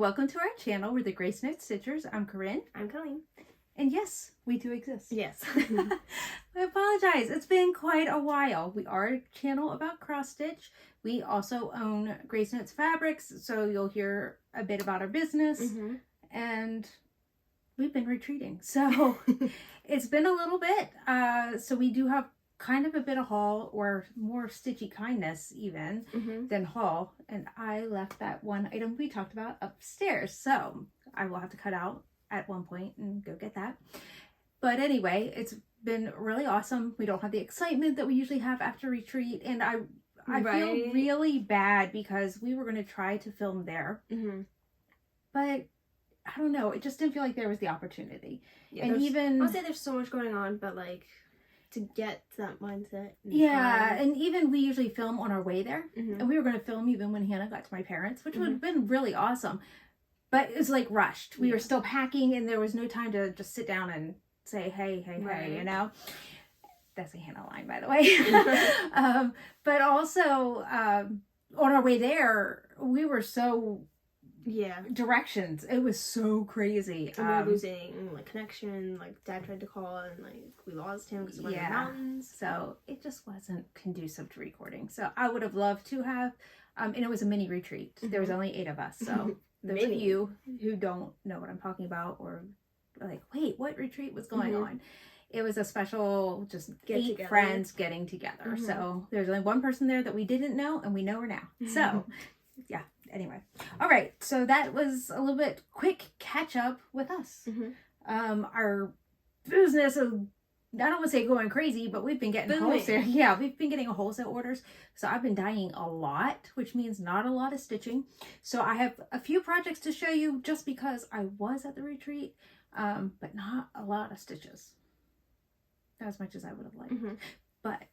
welcome to our channel. We're the GraceNotesStitchers. I'm Corinne. I'm Colleen. And yes, we do exist. Yes. I apologize. It's been quite a while. We are a channel about cross stitch. We also own GraceNotesFabrics, so you'll hear a bit about our business. And we've been retreating. So it's been a little bit. So we do have kind of a bit of haul, or more stitchy kindness even than haul. And I left that one item we talked about upstairs. So I will have to cut out at one point and go get that. But anyway, it's been really awesome. We don't have the excitement that we usually have after retreat. And I feel really bad because we were going to try to film there. But I don't know. It just didn't feel like there was the opportunity. Yeah, and even I'll say there's so much going on, but like to get to that mindset. Yeah, and even we usually film on our way there. And we were going to film even when Hannah got to my parents, which would have been really awesome. But it was like rushed. We were still packing and there was no time to just sit down and say, hey, you know. That's a Hannah line, by the way. But also, on our way there, we were so... directions. It was so crazy. And we were losing like connection. Like Dad tried to call and like we lost him because we were in the mountains. So it just wasn't conducive to recording. So I would have loved to have, and it was a mini retreat. There was only 8 of us. So those of you who don't know what I'm talking about, or like, wait, what retreat was going on? It was a special, just 8 friends getting together. So there's only one person there that we didn't know, and we know her now. So yeah. Anyway, all right, so that was a little bit quick catch up with us. Our business is, I don't want to say going crazy, but we've been getting wholesale. Yeah, we've been getting wholesale orders. So I've been dying a lot, which means not a lot of stitching. So I have a few projects to show you just because I was at the retreat, but not a lot of stitches. Not as much as I would have liked. But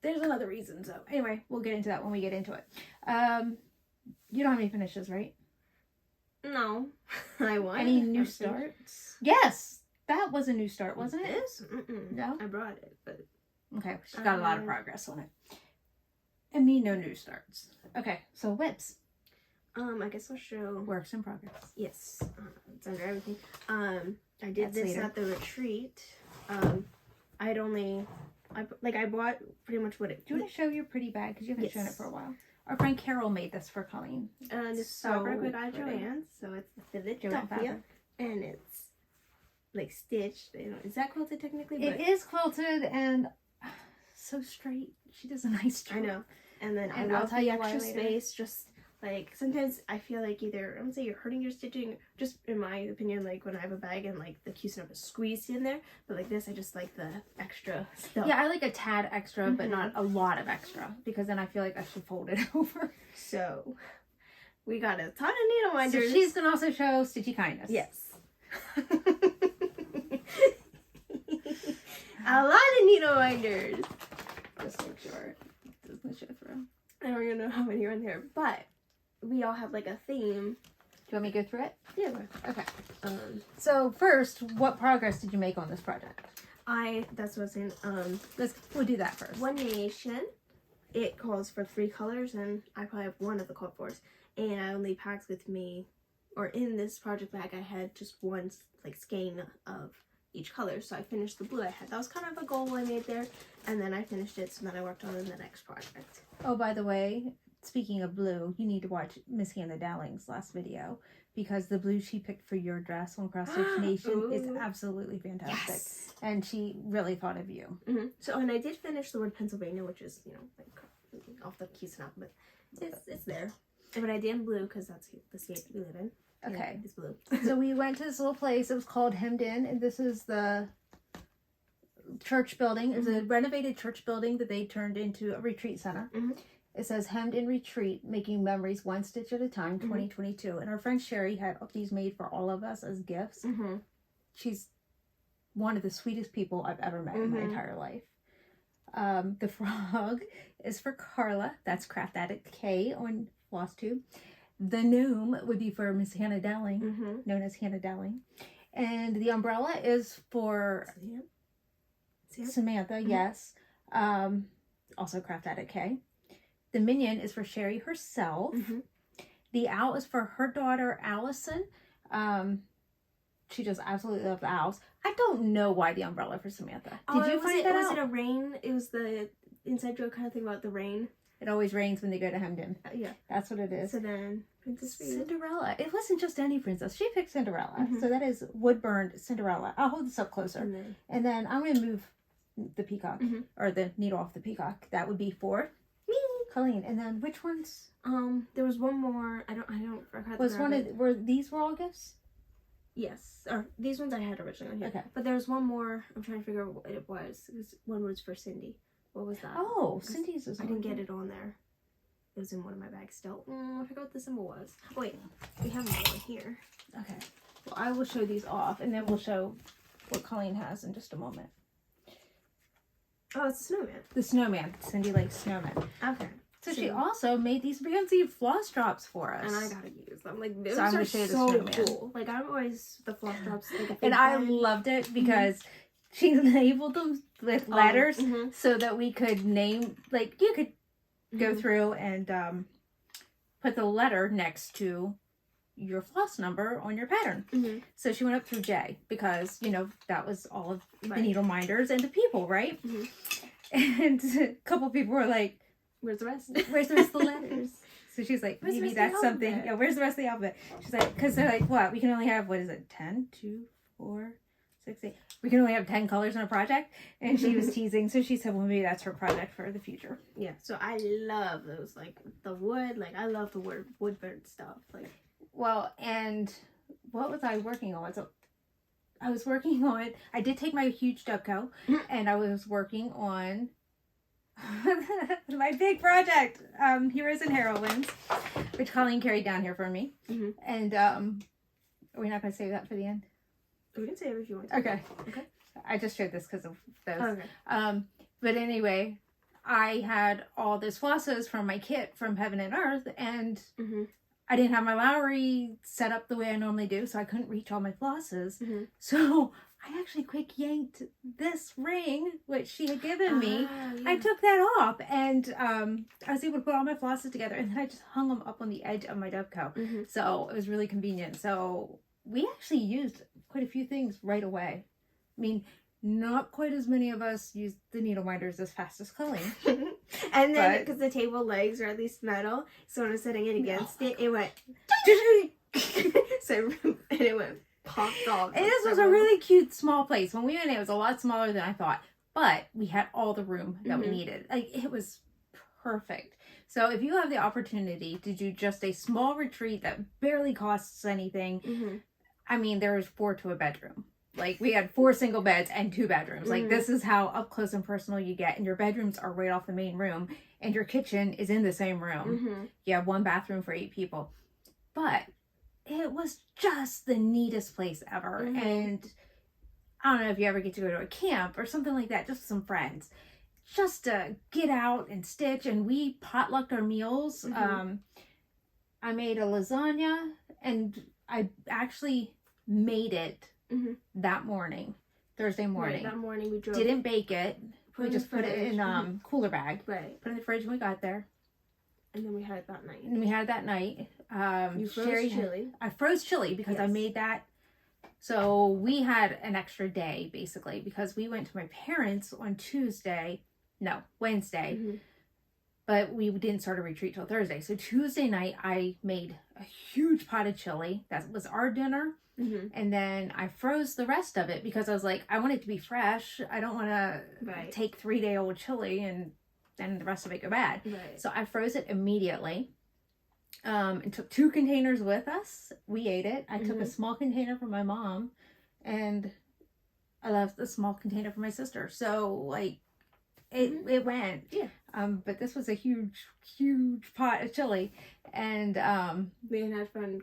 there's another reason. So anyway, we'll get into that when we get into it. You don't have any finishes, right? No. I want. Any new starts? Yes. That was a new start, wasn't it? This? No? I brought it, but... Okay, she's got a lot of progress on it. And me, no new starts. Okay, so WIPS. I guess I'll show... Works in progress. Yes. It's under everything. I did this at the retreat. I bought pretty much what it... Do you want to show your pretty bag? Because you haven't shown it for a while. Our friend Carol made this for Colleen. This fabric we got Joanne's, so it's the Philadelphia, and it's like stitched. Is that quilted technically? It is quilted and so straight. She does a nice job. I know. And then I love the extra space. Just like sometimes I feel like either I would say you're hurting your stitching. Just in my opinion, like when I have a bag and like the cute stuff is squeezed in there. But like this, I just like the extra stuff. Yeah, I like a tad extra, but not a lot of extra, because then I feel like I should fold it over. So we got a ton of needle winders. So she's gonna also show stitchy kindness. Yes. A lot of needle winders. Just make sure it doesn't show through. I don't even know how many are in there, but we all have like a theme. Do you want me to go through it? Yeah. Okay. So first, what progress did you make on this project? That's what's in, we'll do that first. One Nation, it calls for 3 colors, and I probably have one of the called fors, and I only packed with me, or in this project bag, I had just one, like, skein of each color, so I finished the blue I had. That was kind of a goal I made there, and then I finished it, so then I worked on the next project. Oh, by the way, speaking of blue, you need to watch Miss Hannah Dowling's last video, because the blue she picked for your dress on Cross Stitch Nation is absolutely fantastic. Yes. And she really thought of you. So, and I did finish the word Pennsylvania, which is, you know, like off the key snap, but it's there. But I did in blue because that's the state we live in. Okay. Yeah, it's blue. So we went to this little place. It was called Hemmed In, and this is the church building. It was a renovated church building that they turned into a retreat center. It says Hemmed In Retreat, making memories one stitch at a time, 2022. And our friend Sherry had these made for all of us as gifts. She's one of the sweetest people I've ever met in my entire life. The frog is for Carla. That's Craft Addict K on Flosstube. The gnome would be for Miss Hannah Dowling, known as Hannah Dowling. And the umbrella is for Samantha, yes. Also Craft Addict K. The minion is for Sherry herself. The owl is for her daughter, Allison. She just absolutely loves owls. I don't know why the umbrella for Samantha. Did you find that out? Was it a rain? It was the inside joke kind of thing about the rain. It always rains when they go to Hemden. Yeah. That's what it is. So then, Princess Cinderella. It wasn't just any princess. She picked Cinderella. So that is wood-burned Cinderella. I'll hold this up closer. And then I'm going to move the peacock. Or the needle off the peacock. That would be for me, Colleen. And then which ones? There was one more. I don't. Were these all gifts? Yes. Or these ones I had originally on here. Okay. But there was one more. I'm trying to figure out what it was. One was for Cindy. What was that? Oh, Cindy's is I didn't get it on there. It was in one of my bags still. I forgot what the symbol was. Oh, wait. We have another one here. Okay. Well, I will show these off, and then we'll show what Colleen has in just a moment. Oh, it's a snowman. The snowman. Cindy likes snowman. Okay. So she also made these fancy floss drops for us. And I gotta use them. Like, those so are so cool. Like, I'm always the floss drops. Like, and I loved it because she labeled them with letters so that we could name, like, you could go through and put the letter next to your floss number on your pattern. So she went up through J because, you know, that was all of the needle minders and the people, right? And a couple people were like, where's the rest? Where's the rest of the letters? So she's like, maybe that's something. Yeah, where's the rest of the alphabet? She's like, because they're like, what? We can only have, what is it, 10, 2, 4, 6, 8. We can only have 10 colors in a project. And she was teasing. So she said, well, maybe that's her project for the future. Yeah. So I love those, like, the wood. Like, I love the wood burnt stuff. Like, well, and what was I working on? So I was working on, I did take my huge Dubco, and I was working on my big project, Heroes and Heroines, which Colleen carried down here for me. And are we not going to save that for the end? We can save it if you want to. Okay. I just showed this because of those. Okay. But anyway, I had all those flosses from my kit from Heaven and Earth, and I didn't have my Lowry set up the way I normally do, so I couldn't reach all my flosses. So I actually quick yanked this ring, which she had given me. Yeah. I took that off, and I was able to put all my flosses together, and then I just hung them up on the edge of my Dubco. So it was really convenient. So we actually used quite a few things right away. I mean, not quite as many of us used the needle minders as fast as Colleen. And then, because the table legs are at least metal, so when I was setting it against it went... so, and it went... popped off. And this was a really cute small place. When we went in, it was a lot smaller than I thought, but we had all the room that we needed. Like, it was perfect. So if you have the opportunity to do just a small retreat that barely costs anything, I mean, there was 4 to a bedroom. Like, we had 4 single beds and 2 bedrooms. Like, this is how up close and personal you get. And your bedrooms are right off the main room, and your kitchen is in the same room. You have 1 bathroom for 8 people. But it was just the neatest place ever. And I don't know if you ever get to go to a camp or something like that, just with some friends, just to get out and stitch. And we potlucked our meals. I made a lasagna, and I actually made it that morning, Thursday morning. Right, that morning we drove. Didn't bake it. We just put it in cooler bag. Right. Put it in the fridge when we got there. And then we had it that night. You froze chili. I froze chili because I made that. So we had an extra day, basically, because we went to my parents on Wednesday. But we didn't start a retreat till Thursday. So Tuesday night, I made a huge pot of chili. That was our dinner. And then I froze the rest of it because I was like, I want it to be fresh. I don't want to take 3-day-old chili and then the rest of it go bad. So I froze it immediately. And took 2 containers with us. We ate it. I took a small container for my mom, and I left a small container for my sister. So, like, it went. Yeah. But this was a huge pot of chili, and we had fun.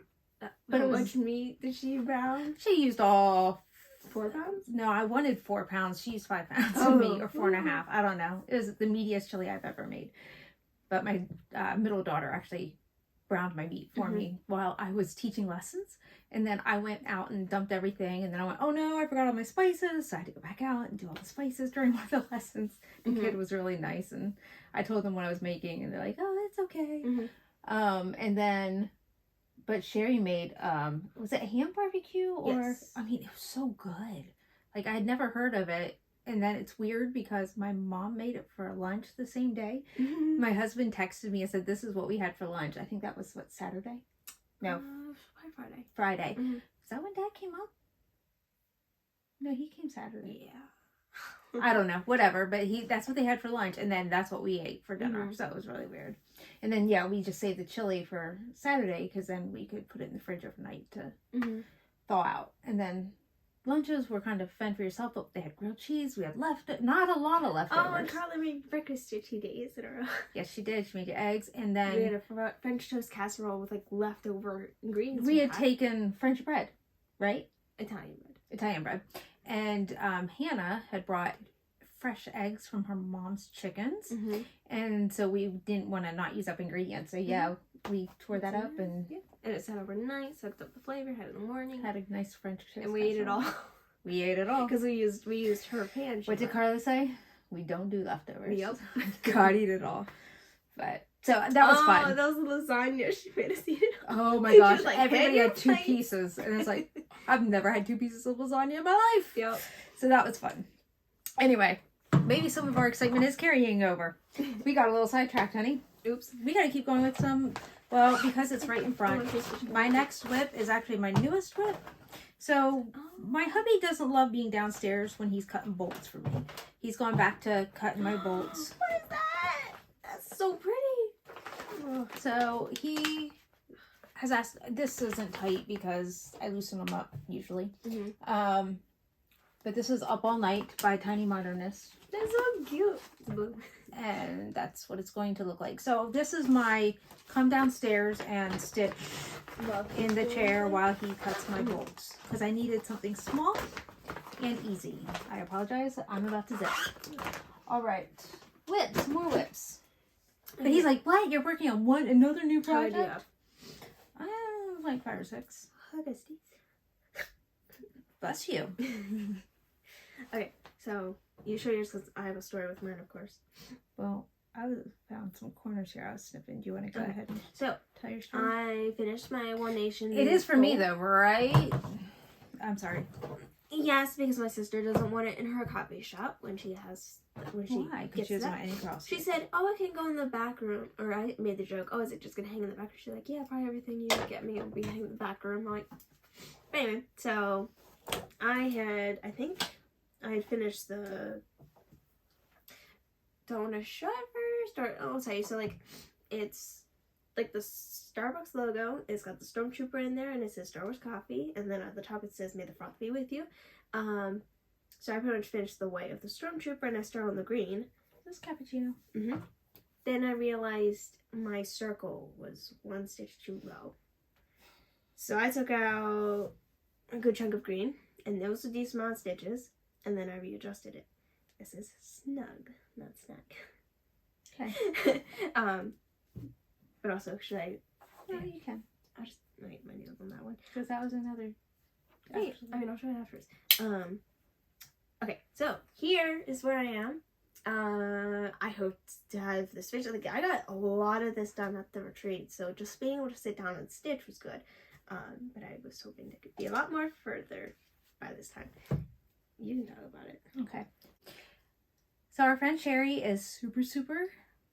But how much meat did she brown? She used all 4 pounds? No, I wanted 4 pounds. She used 5 pounds of meat, or 4.5. I don't know. It was the meatiest chili I've ever made. But my middle daughter actually browned my meat for me while I was teaching lessons. And then I went out and dumped everything. And then I went, oh no, I forgot all my spices. So I had to go back out and do all the spices during one of the lessons. The kid was really nice. And I told them what I was making, and they're like, oh, it's okay. And then But Sherry made, was it ham barbecue? Or, Yes. I mean, it was so good. Like, I had never heard of it. And then it's weird because my mom made it for lunch the same day. My husband texted me and said, this is what we had for lunch. I think that was, what, Saturday? No. Probably Friday. Friday. Mm-hmm. Is that when Dad came up? No, he came Saturday. Yeah. I don't know. Whatever. But that's what they had for lunch. And then that's what we ate for dinner. Mm-hmm. So it was really weird. And then, yeah, we just saved the chili for Saturday because then we could put it in the fridge overnight to thaw out. And then lunches were kind of fend for yourself, but they had grilled cheese. We had not a lot of leftovers. Oh, and Carla made breakfast 2 days in a row. Yes, she did. She made eggs, and then we had a French toast casserole with like leftover ingredients. We had taken French bread, right? Italian bread, and Hannah had brought fresh eggs from her mom's chickens, and so we didn't want to not use up ingredients. So yeah, we tore that up and. Yeah. And it sat overnight, soaked up the flavor, had it in the morning. Had a nice French toast. And we ate it all. We ate it all. Because we used her pan. What did Carla say? We don't do leftovers. Yep. God, eat it all. But, so that was fun. Oh, that was lasagna. She made us eat it all. Oh my gosh. Like, everybody had 2 plate. pieces. And it's like, I've never had 2 pieces of lasagna in my life. Yep. So that was fun. Anyway, maybe some of our excitement is carrying over. We got a little sidetracked, honey. Oops. We got to keep going with some... Well, because it's right in front. My next whip is actually my newest whip. So, my hubby doesn't love being downstairs when he's cutting bolts for me. He's gone back to cutting my bolts. What is that? That's so pretty. So, he has asked... This isn't tight because I loosen them up, usually. But this is Up All Night by Tiny Modernist. That's so cute. It's blue. And that's what it's going to look like. So this is my come downstairs and stitch in the chair while he cuts my bolts. Because I needed something small and easy. I apologize. I'm about to zip. All right. Whips. More whips. But he's like, what? You're working on another new project? Like 5 or 6. Bless you. Okay, so you show yours because I have a story with mine, of course. Well, I found some corners here I was snipping. Do you want to go ahead and tell your story? I finished my One Nation. It is for me though, right? I'm sorry. Yes, because my sister doesn't want it in her copy shop when she Why? Because she doesn't want any cross. She said, "Oh, it can go in the back room." Or I made the joke, "Oh, is it just gonna hang in the back room?" She's like, "Yeah, probably everything you get me will be hanging in the back room." I'm like, anyway, so I think I had finished the. Don't want to show it first, or I'll tell you. So like, it's like the Starbucks logo. It's got the Stormtrooper in there, and it says Star Wars Coffee, and then at the top it says "May the Froth be with you." So I pretty much finished the white of the Stormtrooper, and I started on the green. This is cappuccino. Then I realized my circle was 1 stitch too low, so I took out a good chunk of green, and those are decent amount of stitches, and then I readjusted it. This is snug, not snug. Okay. But also, should I? No, you can. I'll just write my nails on that one. Because that was another. Hey, I'll show it afterwards. Okay, so here is where I am. I hope to have this finished. Like, I got a lot of this done at the retreat, so just being able to sit down and stitch was good. But I was hoping it could be a lot more further by this time. You can talk about it. Okay. So our friend Sherry is super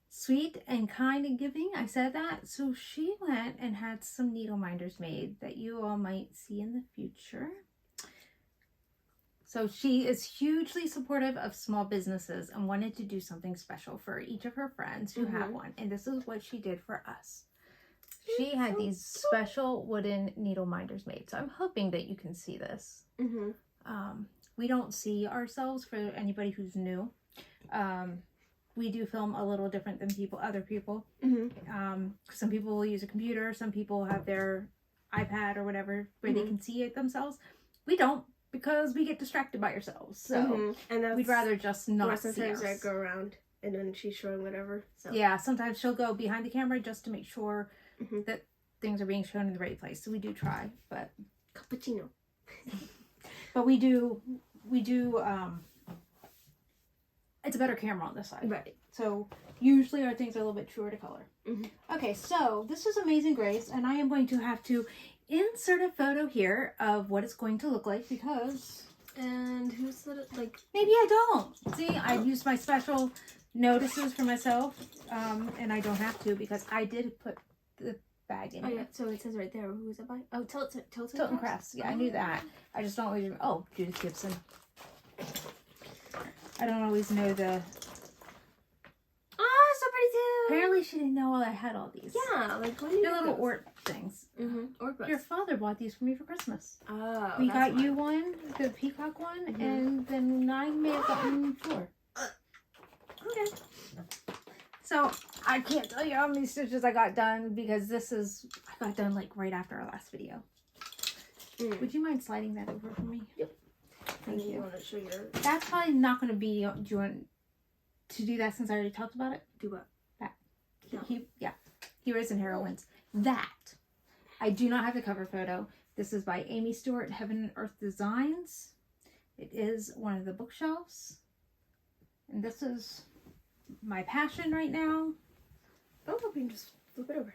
sweet and kind and giving. I said that. So she went and had some needle minders made that you all might see in the future. So she is hugely supportive of small businesses and wanted to do something special for each of her friends who have one. And this is what she did for us. She had these special wooden needle minders made. So I'm hoping that you can see this. We don't see ourselves for anybody who's new. We do film a little different than other people. Some people will use a computer. Some people have their iPad or whatever where they can see it themselves. We don't, because we get distracted by ourselves. So and we'd rather just not see sometimes us. I go around and then she's showing whatever. So. Yeah, sometimes she'll go behind the camera just to make sure that things are being shown in the right place. So we do try, but cappuccino. But we do it's a better camera on this side. Right. So usually our things are a little bit truer to color. Mm-hmm. Okay, so this is Amazing Grace, and I am going to have to insert a photo here of what it's going to look like because... And who said it? Like, maybe I don't. See, I've used my special notices for myself, and I don't have to because I did put the bag in yeah. it. So it says right there. Who is it by? Oh, Tilton Crafts. Yeah, I knew that. I just don't always remember. Oh, Judith Gibson. I don't always know the... Oh, so pretty too. Apparently she didn't know I had all these. Yeah, like what do you They're little Ort things. Ort Your father bought these for me for Christmas. Oh, We got you one, the peacock one, and then I may have gotten 4. Okay. So I can't tell you how many stitches I got done because I got done like right after our last video. Would you mind sliding that over for me? Yep. Thank you. Want to show your... That's probably not going to be. Do you want to do that since I already talked about it? Do what? That. No. Heroes and Heroines. That. I do not have the cover photo. This is by Amy Stewart, Heaven and Earth Designs. It is one of the bookshelves. And this is my passion right now. Oh, we can just flip it over.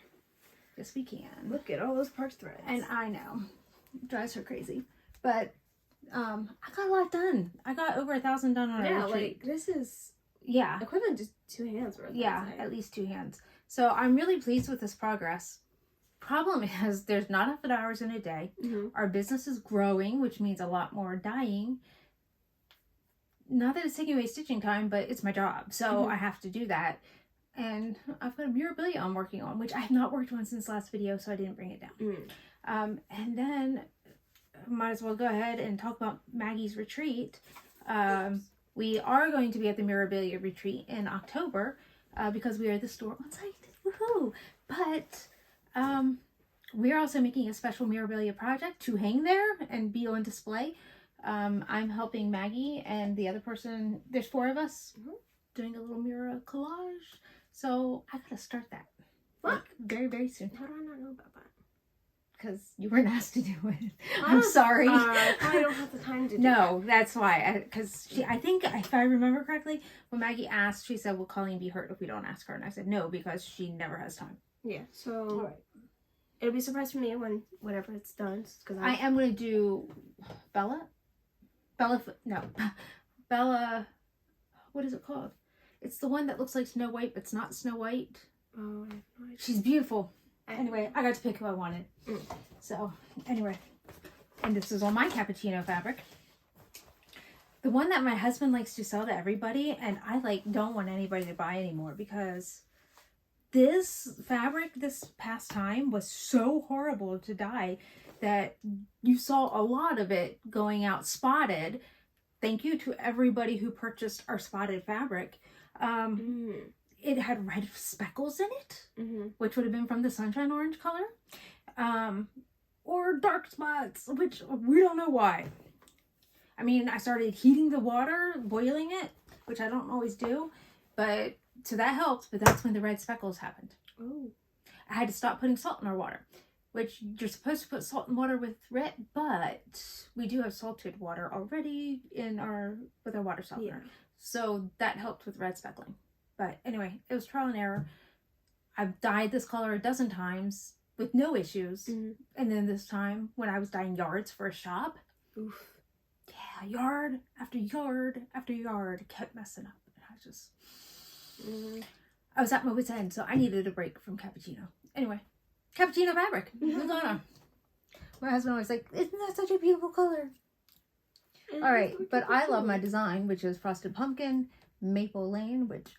Yes, we can. Look at all those parts threads. And I know. It drives her crazy. But I got a lot done. I got over 1,000 done on a retreat. like this is equivalent to 2 hands worth. Yeah, at least 2 hands. So I'm really pleased with this progress. Problem is there's not enough hours in a day. Our business is growing, which means a lot more dyeing. Not that it's taking away stitching time, but it's my job. So I have to do that. And I've got a memorabilia I'm working on, which I have not worked on since last video, so I didn't bring it down. And then might as well go ahead and talk about Maggie's retreat. We are going to be at the memorabilia retreat in October because we are the store on site. Woohoo! But we're also making a special memorabilia project to hang there and be on display. I'm helping Maggie and the other person, there's 4 of us, doing a little mirror collage. So I gotta start that. What? Like, very, very soon. How do I not know about that? Because you weren't asked to do it. I'm sorry. I don't have the time to do No, that's why. Because I think, if I remember correctly, when Maggie asked, she said, will Colleen be hurt if we don't ask her? And I said, no, because she never has time. Yeah, so it'll be a surprise for me whenever it's done. I am going to do Bella, what is it called? It's the one that looks like Snow White, but it's not Snow White. Oh, I have no idea. She's beautiful. Anyway, I got to pick who I wanted. So, anyway. And this is all my cappuccino fabric. The one that my husband likes to sell to everybody, and I don't want anybody to buy anymore because this fabric this past time was so horrible to dye that you saw a lot of it going out spotted. Thank you to everybody who purchased our spotted fabric. It had red speckles in it, which would have been from the sunshine orange color, or dark spots, which we don't know why. I mean, I started heating the water, boiling it, which I don't always do, but so that helped, but that's when the red speckles happened. Oh. I had to stop putting salt in our water, which you're supposed to put salt in water with red, but we do have salted water already with our water softener. So that helped with red speckling. But anyway, it was trial and error. I've dyed this color a dozen times with no issues. And then this time when I was dyeing yards for a shop, yard after yard after yard kept messing up. And I was at my wit's end, so I needed a break from cappuccino. Anyway, cappuccino fabric. What's going on? My husband always like, isn't that such a beautiful color? All right, but I love my design, which is Frosted Pumpkin, Maple Lane, which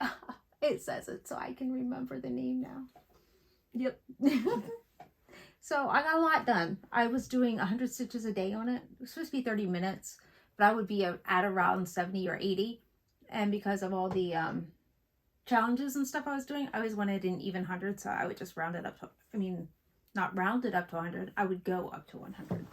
it says it so I can remember the name now. Yep. So I got a lot done. I was doing 100 stitches a day on it. It was supposed to be 30 minutes, but I would be at around 70 or 80. And because of all the challenges and stuff I was doing, I always wanted an even 100, so I would just round it up to, not round it up to 100, I would go up to 100.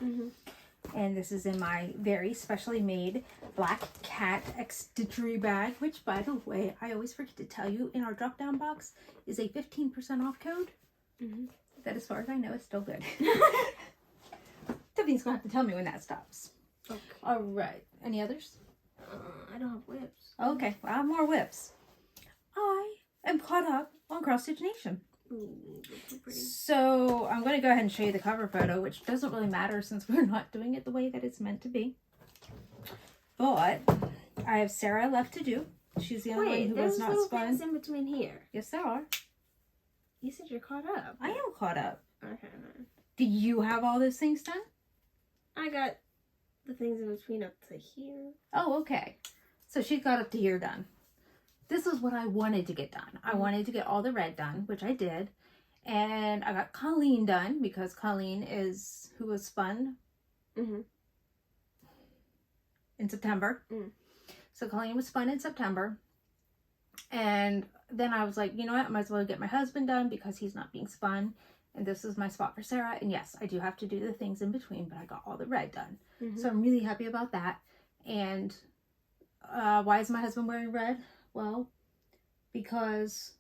And this is in my very specially made Black Cat X Stitchery bag, which, by the way, I always forget to tell you, in our drop-down box is a 15% off code. That, as far as I know, is still good. Tiffany's going to have to tell me when that stops. Okay. All right. Any others? I don't have WIPS. Okay. Well, I have more WIPS. I am caught up on Cross Stitch Nation. Ooh, so pretty. So I'm going to go ahead and show you the cover photo, which doesn't really matter since we're not doing it the way that it's meant to be. But I have Sarah left to do. She's the only one who was not spun. Things in between here. Yes, there are. You said you're caught up. I am caught up. Okay. Do you have all those things done? I got the things in between up to here. Oh, okay. So she got up to here done. This is what I wanted to get done. I wanted to get all the red done, which I did. And I got Colleen done because Colleen is who was spun in September. So Colleen was spun in September. And then I was like, you know what? I might as well get my husband done because he's not being spun. And this is my spot for Sarah. And yes, I do have to do the things in between, but I got all the red done. So I'm really happy about that. And why is my husband wearing red? Well, because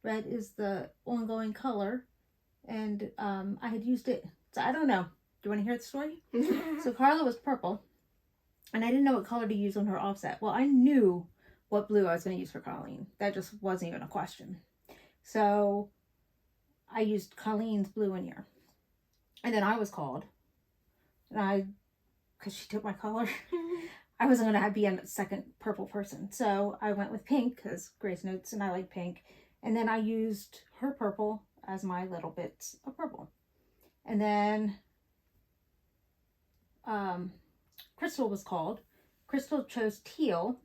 red is the ongoing color. And I had used it. So I don't know. Do you want to hear the story? So Carla was purple. And I didn't know what color to use on her offset. Well, I knew what blue I was going to use for Colleen. That just wasn't even a question. So I used Colleen's blue in here. And then I was called. And because she took my color, I wasn't going to be a second purple person. So I went with pink because Grace Notes and I like pink. And then I used her purple as my little bits of purple. And then Crystal was called. Crystal chose teal,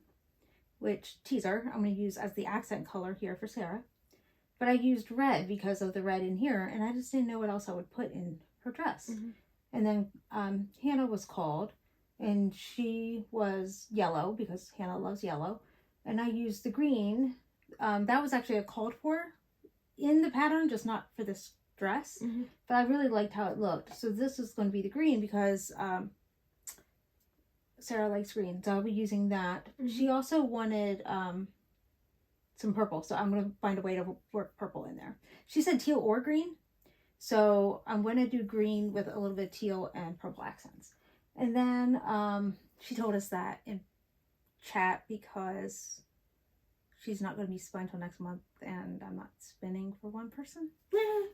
which teaser I'm going to use as the accent color here for Sarah. But I used red because of the red in here, and I just didn't know what else I would put in her dress. And then Hannah was called, and she was yellow because Hannah loves yellow. And I used the green. That was actually a called for in the pattern, just not for this dress. But I really liked how it looked. So this is going to be the green because Sarah likes green, so I'll be using that. She also wanted some purple, so I'm going to find a way to work purple in there. She said teal or green, so I'm going to do green with a little bit of teal and purple accents. And then she told us that in chat because she's not going to be spun until next month, and I'm not spinning for one person.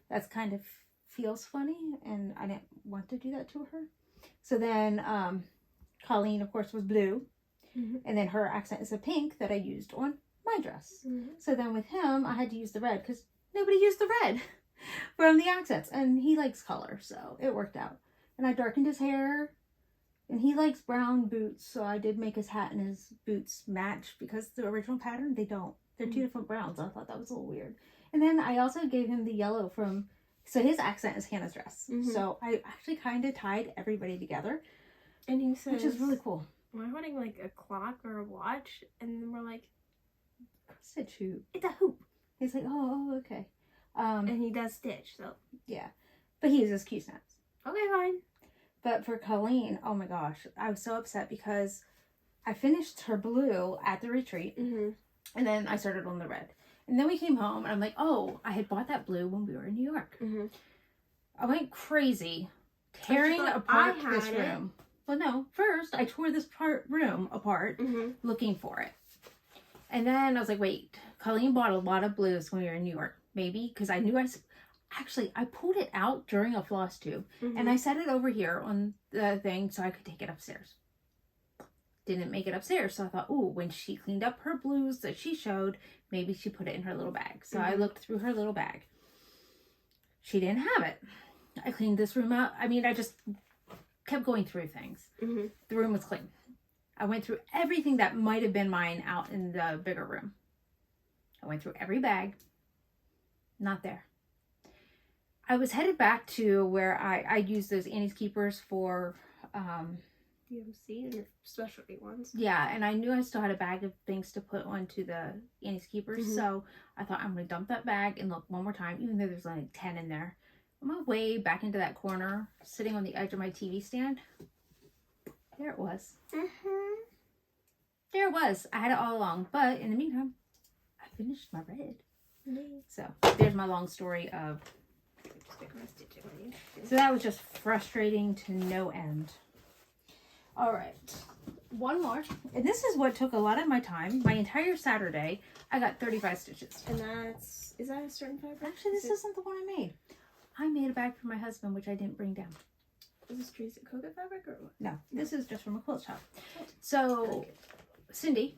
That's kind of feels funny, and I didn't want to do that to her. So then Colleen, of course, was blue. And then her accent is a pink that I used on my dress. So then with him, I had to use the red because nobody used the red from the accents. And he likes color, so it worked out. And I darkened his hair. And he likes brown boots, so I did make his hat and his boots match because the original pattern, they don't. They're two different browns. I thought that was a little weird. And then I also gave him the yellow from... So his accent is Hannah's dress. So I actually kind of tied everybody together. And he says, which is really cool. Am I holding like a clock or a watch? And then we're like, it's a hoop. It's a hoop. He's like, oh, okay. And he does stitch, so. Yeah. But he uses Q-snaps. Okay, fine. But for Colleen, oh my gosh, I was so upset because I finished her blue at the retreat. And then I started on the red. And then we came home and I'm like, oh, I had bought that blue when we were in New York. I went crazy tearing apart this room. Well, no, first I tore this room apart looking for it. And then I was like, wait, Colleen bought a lot of blues when we were in New York. Maybe, because I knew I pulled it out during a floss tube. And I set it over here on the thing so I could take it upstairs. Didn't make it upstairs. So I thought, ooh, when she cleaned up her blues that she showed, maybe she put it in her little bag. So I looked through her little bag. She didn't have it. I cleaned this room out. I mean, I just kept going through things. The room was clean. I went through everything that might have been mine out in the bigger room. I went through every bag. Not there. I was headed back to where I used those Annie's Keepers for DMC and your specialty ones. Yeah, and I knew I still had a bag of things to put onto the Annie's Keepers. So I thought I'm going to dump that bag and look one more time, even though there's only 10 in there. On my way back into that corner, sitting on the edge of my TV stand, there it was. There it was. I had it all along. But in the meantime, I finished my red. So there's my long story of... So that was just frustrating to no end. All right. one more. And this is what took a lot of my time. My entire Saturday, I got 35 stitches. And is that a certain fabric? Actually, this isn't the one I made. I made a bag for my husband, which I didn't bring down. Is this Tracy Coca fabric or what? No, this is just from a quilt shop. So, Cindy,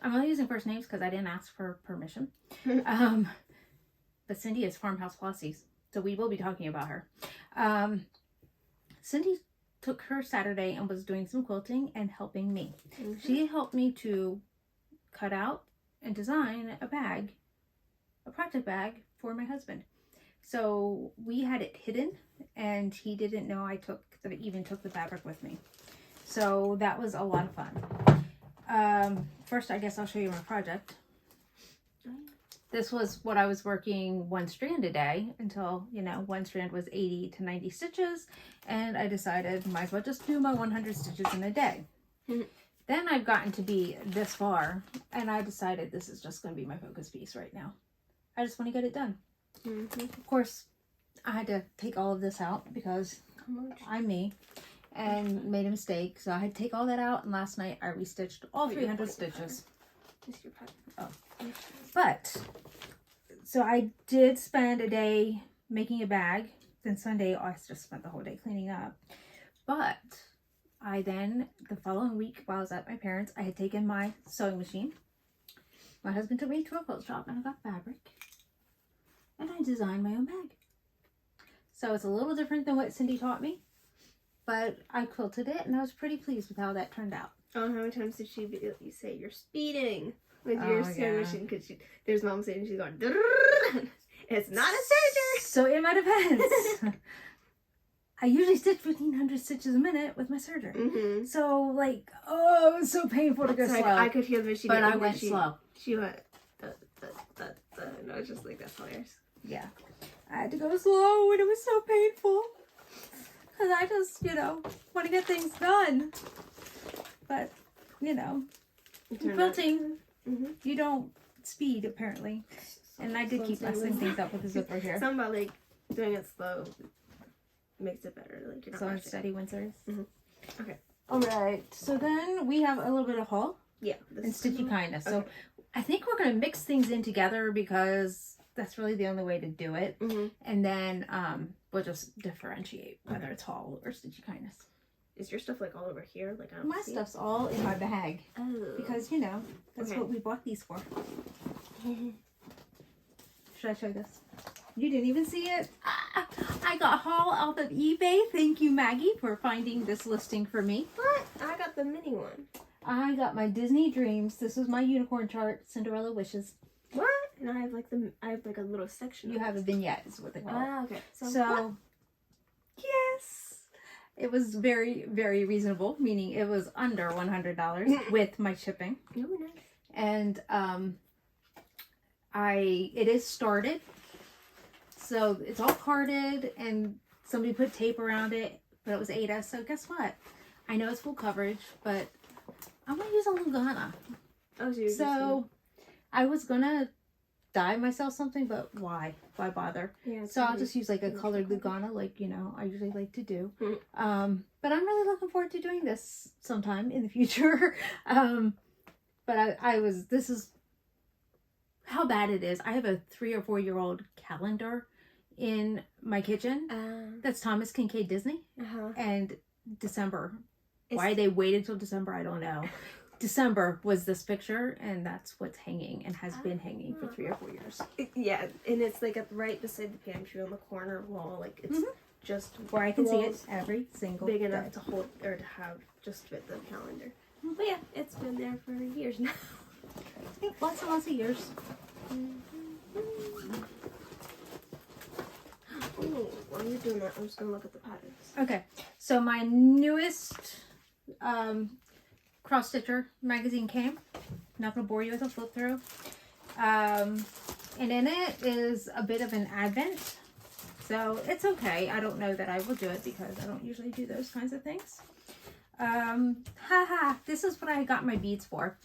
I'm only using first names because I didn't ask for permission. But Cindy is Farmhouse Flossies, so we will be talking about her. Cindy took her Saturday and was doing some quilting and helping me. She helped me to cut out and design a bag, a project bag for my husband. So we had it hidden, and he didn't know I even took the fabric with me. So that was a lot of fun. First, I guess I'll show you my project. This was what I was working one strand a day until, you know, one strand was 80 to 90 stitches. And I decided might as well just do my 100 stitches in a day. Then I've gotten to be this far, and I decided this is just going to be my focus piece right now. I just want to get it done. Of course, I had to take all of this out because I'm me and made a mistake. So I had to take all that out, and last night I restitched all 300 stitches. Oh. But, so I did spend a day making a bag. Then Sunday, I just spent the whole day cleaning up. But I then, the following week, while I was at my parents', I had taken my sewing machine. My husband took me to a quilt shop and I got fabric. And I designed my own bag. So it's a little different than what Cindy taught me. But I quilted it and I was pretty pleased with how that turned out. Oh, how many times did you say you're speeding with your sewing machine? Because there's mom saying she's going, it's not a serger. So it might depend. I usually stitch 1,500 stitches a minute with my serger. So like, oh, it was so painful to go slow. I could hear the machine. But I went slow. She went, and I was just like, that's hilarious. Yeah. I had to go slow and it was so painful. Because I just, you know, want to get things done. But, you know, quilting, you don't speed apparently. And I did keep messing things up with the zipper here. Something about like doing it slow makes it better. Like you're not so steady Windsors. Okay. Alright, so then we have a little bit of haul. Yeah. And Stitchy kindness. So I think we're going to mix things in together because that's really the only way to do it. And then we'll just differentiate whether it's haul or Stitchy kindness. Is your stuff like all over here? Like I don't My see stuff's all in my bag. Oh. Because, you know, that's what we bought these for. Should I show this? You didn't even see it? I got haul off of eBay. Thank you, Maggie, for finding this listing for me. What? I got the mini one. I got my Disney Dreams. This was my unicorn chart, Cinderella Wishes. What? And I have like a little section. You have a vignette, is what they call it. Ah, okay. So yes, it was very, very reasonable. Meaning it was under $100 with my shipping. Oh, nice. And it is started. So it's all carded and somebody put tape around it, but it was Ada. So guess what? I know it's full coverage, but I'm going to use a Lugana. Oh, so I was going to dye myself something, but why? Why bother? Yeah, so I'll just use like a colored Lugana, like, you know, I usually like to do. But I'm really looking forward to doing this sometime in the future. But this is how bad it is. I have a 3 or 4 year old calendar in my kitchen. That's Thomas Kincaid Disney. And December. Why they waited till December, I don't know. December was this picture, and that's what's hanging and has been hanging for 3 or 4 years. Yeah, and it's like right beside the pantry on the corner wall. Like it's just where I can see it every single big day. enough to hold or to have just fit the calendar. But yeah, it's been there for years now. I think lots and lots of years. Ooh, while you're doing that, I'm just gonna look at the patterns. Okay, so my newest cross stitcher magazine came. Not gonna bore you with a flip through. And in it is a bit of an advent. So it's okay. I don't know that I will do it because I don't usually do those kinds of things. This is what I got my beads for.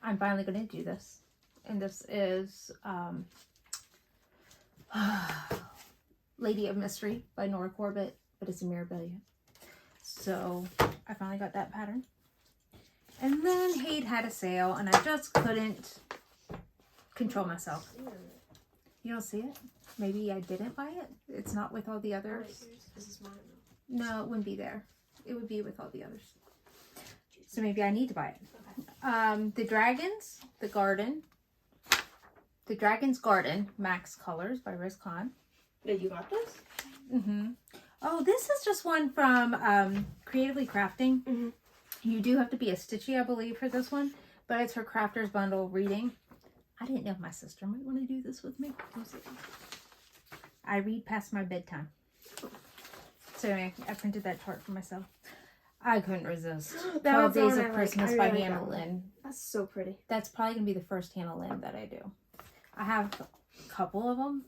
I'm finally gonna do this. And this is Lady of Mystery by Nora Corbett, but it's a Mirabilia. So I finally got that pattern. And then Hade had a sale, and I just couldn't control myself. You don't see it? Maybe I didn't buy it. It's not with all the others. This is mine. No, it wouldn't be there. It would be with all the others. So maybe I need to buy it. The Dragons, the Dragon's Garden, Max Colors by Riz Khan. Did you got this? Mm-hmm. Oh, this is just one from Creatively Crafting. Mm-hmm. You do have to be a Stitchy, I believe, for this one. But it's for Crafters Bundle reading. I didn't know if my sister might want to do this with me. I read past my bedtime. So anyway, I printed that chart for myself. I couldn't resist. 12 Days of Christmas by Hannah Lynn. That's so pretty. That's probably going to be the first Hannah Lynn that I do. I have a couple of them.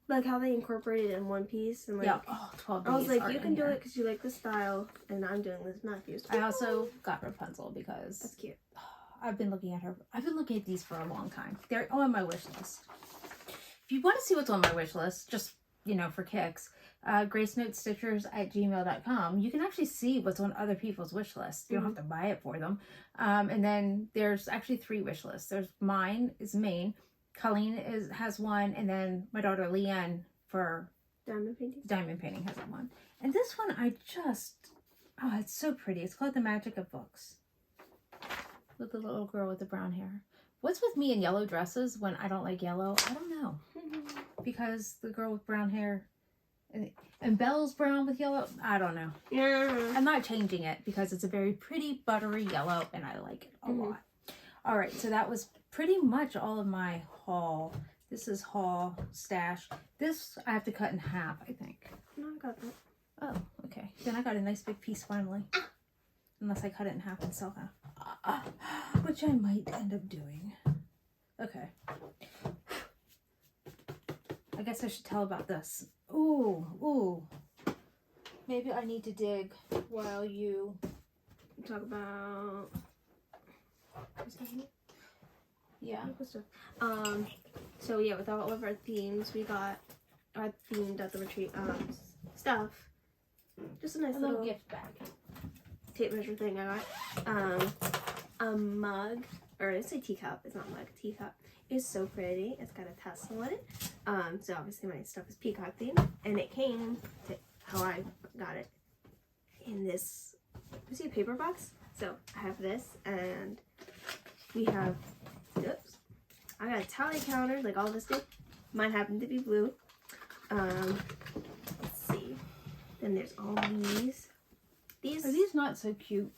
Like how they incorporated it in one piece. And like, yeah, 12 days. I was like, you can do it because you like the style, and I'm doing this Matthews. I also got Rapunzel because that's cute. I've been looking at her. I've been looking at these for a long time. They're on my wish list. If you want to see what's on my wish list, just, you know, for kicks, GraceNotesStitchers at gmail.com. You can actually see what's on other people's wish lists. You don't have to buy it for them. And then there's actually 3 wish lists. There's mine is main. Colleen has one, and then my daughter Leanne for diamond painting has one. And this one it's so pretty. It's called The Magic of Books. With the little girl with the brown hair. What's with me in yellow dresses when I don't like yellow? I don't know. Because the girl with brown hair and Belle's brown with yellow, I don't know. Yeah. I'm not changing it because it's a very pretty buttery yellow and I like it a lot. All right, so that was pretty much all of my haul. This is haul stash. This I have to cut in half, I think. No, I got that. Oh, okay. Then I got a nice big piece finally. Unless I cut it in half and sell half. Which I might end up doing. Okay. I guess I should tell about this. Ooh. Maybe I need to dig while you talk about... Yeah. So yeah, with all of our themes, we got our themed at the retreat stuff. Just a nice little gift bag. Tape measure thing I got. A mug, or I say teacup. It's not a mug. Teacup is so pretty. It's got a tassel in it. So obviously my stuff is peacock themed, and it came to how I got it in this. You see a paper box? So I have this, and we have. Oops. I got a tally counter, like all this did. Mine happened to be blue. Let's see. Then there's all these. Are these not so cute?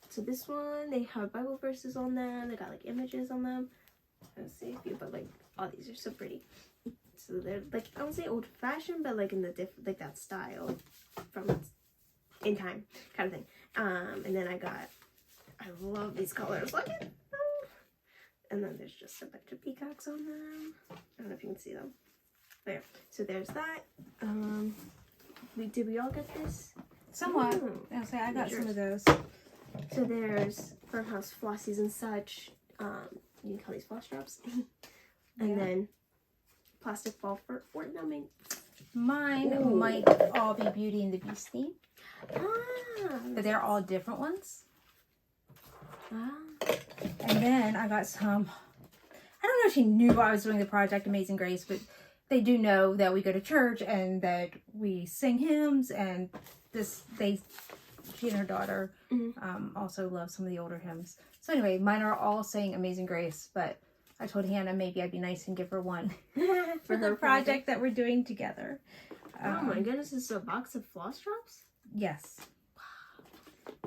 So this one, they have Bible verses on them. They got like images on them. Let's see a few, but like all these are so pretty. So they're like, I don't say old fashioned, but like in the like that style from in time kind of thing. And then I love these colors. Look at them. And then there's just a bunch of peacocks on them. I don't know if you can see them. There. So there's that. Did we all get this? Somewhat. I'll say I got some of those. So there's Farmhouse Flossies and such. You can call these floss drops. And then plastic ball for ornament. Mine might all be Beauty and the Beast theme. But they're all different ones. And then I got some, I don't know if she knew I was doing the project Amazing Grace, but they do know that we go to church and that we sing hymns, and she and her daughter also love some of the older hymns. So anyway, mine are all saying Amazing Grace, but I told Hannah maybe I'd be nice and give her one for her project that we're doing together. Oh my goodness, this is a box of floss drops? Yes.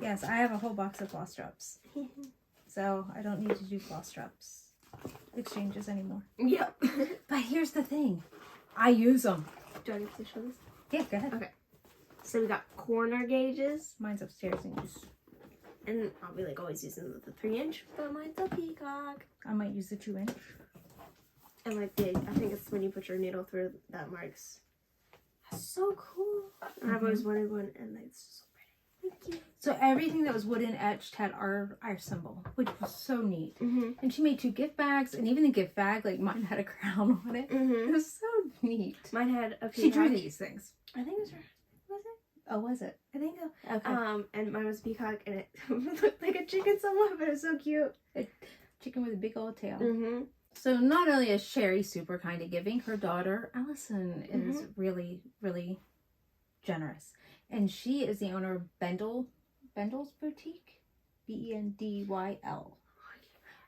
Yes, I have a whole box of floss drops. So I don't need to do floss drops exchanges anymore. Yep. But here's the thing. I use them. Do I get to show this? Yeah, go ahead. Okay. So we got corner gauges. Mine's upstairs. And I'll be like always using the 3-inch, but mine's a peacock. I might use the 2-inch. And like I think it's when you put your needle through that marks. That's so cool. And I've always wanted one, and it's so pretty. Thank you. So everything that was wooden etched had our symbol, which was so neat. And she made 2 gift bags, and even the gift bag, like mine had a crown on it. It was so neat. Mine had a peacock. She drew these things. I think it was her. Was Oh, was it? I think so. Okay. And mine was peacock, and it looked like a chicken somewhat, but it was so cute. Chicken with a big old tail. Mm-hmm. So not only is Sherry super kind of giving, her daughter Allison is really, really generous. And she is the owner of Bendel's Boutique. Bendyl.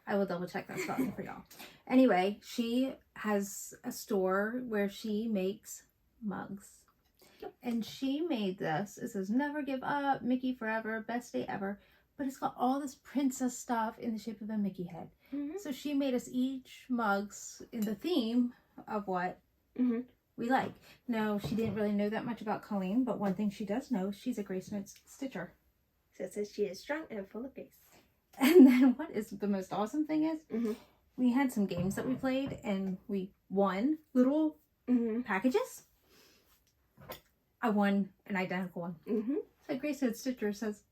I will double check that spelling for y'all. Anyway, she has a store where she makes mugs. Yep. And she made this. It says, "Never give up, Mickey forever, best day ever." But it's got all this princess stuff in the shape of a Mickey head. Mm-hmm. So she made us each mugs in the theme of what we like. Now, she didn't really know that much about Colleen, but one thing she does know, she's a GraceNotesStitcher. So it says she is strong and full of grace. And then what is the most awesome thing is, we had some games that we played, and we won little packages. I won an identical one. So GraceNotesStitcher says